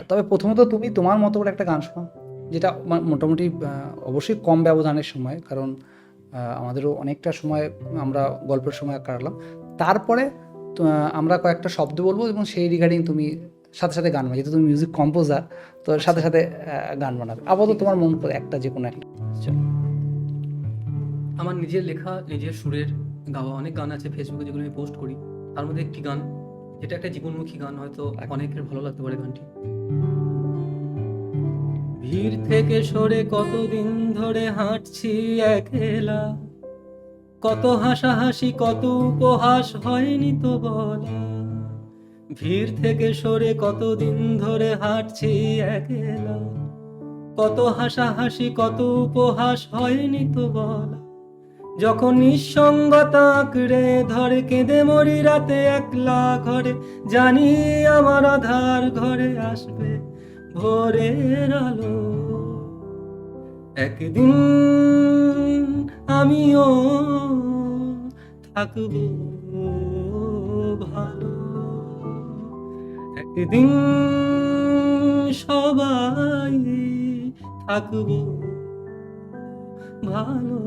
তবে প্রথমত তুমি তোমার মতো করে একটা গান শোনাও, যেটা মোটামুটি অবশ্যই কম ব্যবধানের সময়, কারণ আমাদেরও অনেকটা সময় আমরা গল্পের সময় কাটালাম। তারপরে আমরা কয়েকটা শব্দ বলবো এবং সেই রিগার্ডিং তুমি সাথে সাথে গান বানাবে, যেহেতু তুমি মিউজিক কম্পোজার, তো সাথে আচ্ছা, সাথে গান বানাবে আপাতত ঠিক আছে। তোমার মন করে একটা, যে কোনো একটা। আচ্ছা, আমার নিজের লেখা, নিজের সুরের গাওয়া অনেক গান আছে ফেসবুকে, যেগুলো আমি পোস্ট করি। তার মধ্যে একটি গান, যেটা একটা জীবনমুখী গান, হয়তো অনেকের ভালো লাগতে পারে গানটি। ভিড় থেকে সরে কতদিন ধরে হাঁটছি একলা, কত হাসাহাসি কত উপহাস হয়নি তো বলা। ভিড় থেকে সরে কতদিন ধরে হাঁটছি একলা, কত হাসাহাসি কত উপহাস হয়নি তো বলা। যখন নিঃসঙ্গতা আঁকড়ে ধরে কেঁদে মরি রাতে একলা ঘরে, জানি আমার আধার ঘরে আসবে ভোরের আলো। একদিন আমিও থাকবো ভালো, একদিন সবাই থাকবো ভালো।